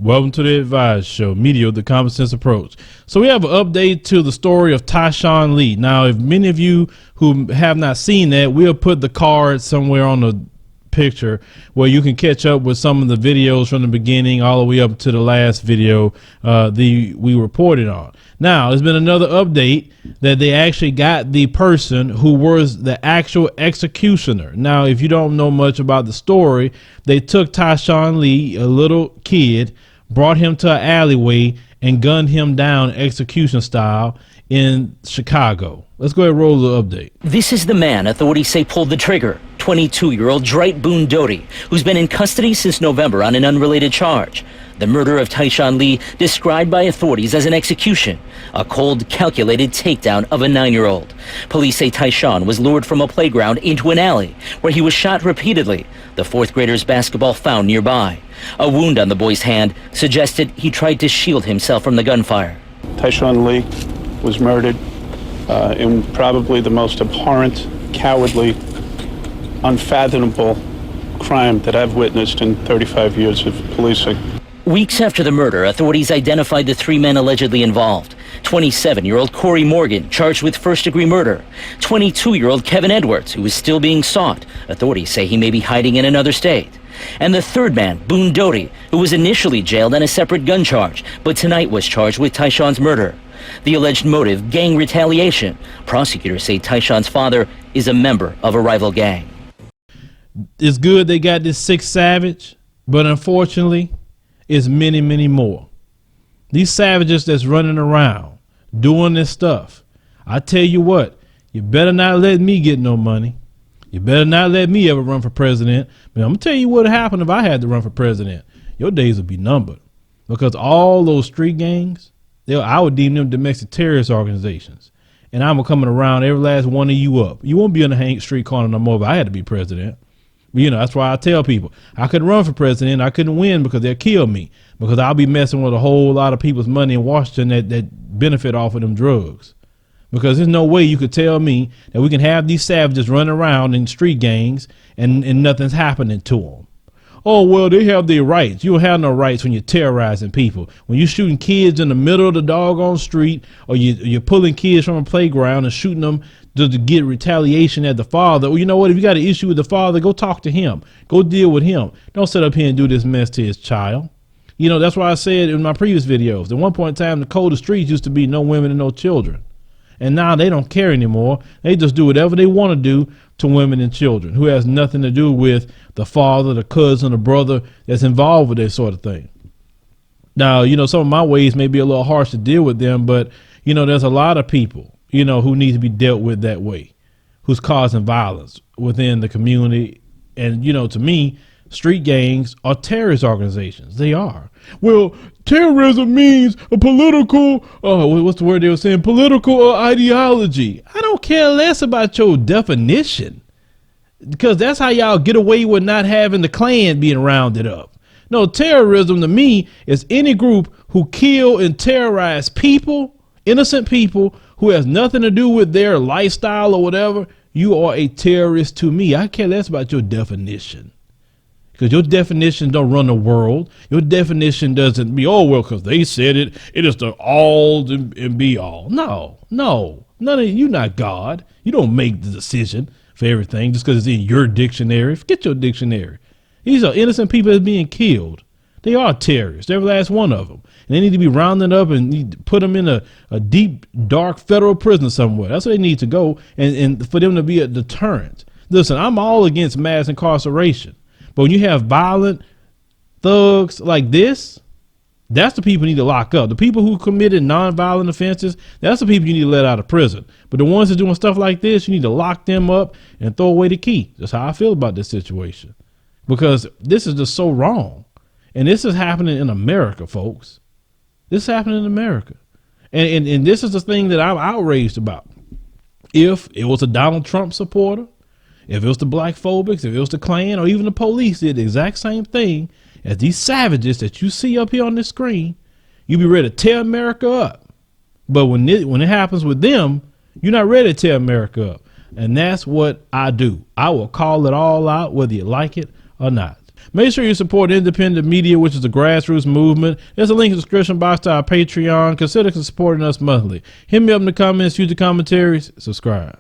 Welcome to the Advise Show, media with the common sense approach. So we have an update to the story of Tyshawn Lee. Now, if many of you who have not seen that, we'll put the card somewhere on the picture where you can catch up with some of the videos from the beginning all the way up to the last video we reported on. Now, there's been another update that they actually got the person who was the actual executioner. Now, if you don't know much about the story, they took Tyshawn Lee, a little kid, brought him to an alleyway and gunned him down execution style in Chicago. Let's go ahead and roll the update. This is the man authorities say pulled the trigger, 22-year-old Dwright Boone-Doty, who's been in custody since November on an unrelated charge. The murder of Tyshawn Lee described by authorities as an execution, a cold, calculated takedown of a 9-year-old. Police say Tyshawn was lured from a playground into an alley where he was shot repeatedly. The fourth grader's basketball found nearby. A wound on the boy's hand suggested he tried to shield himself from the gunfire. Tyshawn Lee was murdered in probably the most abhorrent, cowardly, unfathomable crime that I've witnessed in 35 years of policing. Weeks after the murder, authorities identified the three men allegedly involved. 27-year-old Corey Morgan, charged with first-degree murder. 22-year-old Kevin Edwards, who is still being sought. Authorities say he may be hiding in another state. And the third man, Boone-Doty, who was initially jailed on a separate gun charge, but tonight was charged with Tyshawn's murder. The alleged motive, gang retaliation. Prosecutors say Tyshawn's father is a member of a rival gang. It's good they got this sixth savage, but unfortunately, it's many, many more. These savages that's running around doing this stuff. I tell you what, you better not let me get no money. You better not let me ever run for president. But I'm gonna tell you what would happen if I had to run for president. Your days would be numbered, because all those street gangs, I would deem them domestic terrorist organizations, and I'm coming around every last one of you up. You won't be on the street corner no more if I had to be president. You know, that's why I tell people I couldn't run for president. I couldn't win because they'll kill me, because I'll be messing with a whole lot of people's money in Washington that benefit off of them drugs. Because there's no way you could tell me that we can have these savages running around in street gangs and nothing's happening to them. Oh, well, they have their rights. You don't have no rights when you're terrorizing people. When you're shooting kids in the middle of the doggone street, or you're pulling kids from a playground and shooting them to get retaliation at the father. Well, you know what? If you got an issue with the father, go talk to him. Go deal with him. Don't sit up here and do this mess to his child. You know, that's why I said in my previous videos, at one point in time, the code of streets used to be no women and no children. And now they don't care anymore. They just do whatever they want to do to women and children, who has nothing to do with the father, the cousin, the brother that's involved with this sort of thing. Now, you know, some of my ways may be a little harsh to deal with them, but, you know, there's a lot of people, you know, who need to be dealt with that way, who's causing violence within the community. And, you know, to me, street gangs are terrorist organizations. They are. Well, terrorism means a political, what's the word they were saying? Political ideology. I don't care less about your definition, because that's how y'all get away with not having the Klan being rounded up. No, terrorism to me is any group who kill and terrorize people, innocent people, who has nothing to do with their lifestyle or whatever. You are a terrorist to me. I care less about your definition, because your definition don't run the world. Your definition doesn't be, oh, well, because they said it, it is the all and be all. No, none of you, not God. You don't make the decision for everything just because it's in your dictionary. Forget your dictionary. These are innocent people that's being killed. They are terrorists, every last one of them. And they need to be rounded up and need to put them in a deep, dark federal prison somewhere. That's where they need to go, and for them to be a deterrent. Listen, I'm all against mass incarceration. But when you have violent thugs like this, that's the people you need to lock up. The people who committed nonviolent offenses, that's the people you need to let out of prison. But the ones that are doing stuff like this, you need to lock them up and throw away the key. That's how I feel about this situation, because this is just so wrong. And this is happening in America, folks. This is happening in America. And this is the thing that I'm outraged about. If it was a Donald Trump supporter, if it was the black phobics, if it was the Klan, or even the police did the exact same thing as these savages that you see up here on this screen, you'd be ready to tear America up. But when it happens with them, you're not ready to tear America up. And that's what I do. I will call it all out, whether you like it or not. Make sure you support independent media, which is a grassroots movement. There's a link in the description box to our Patreon. Consider supporting us monthly. Hit me up in the comments, use the commentaries, subscribe.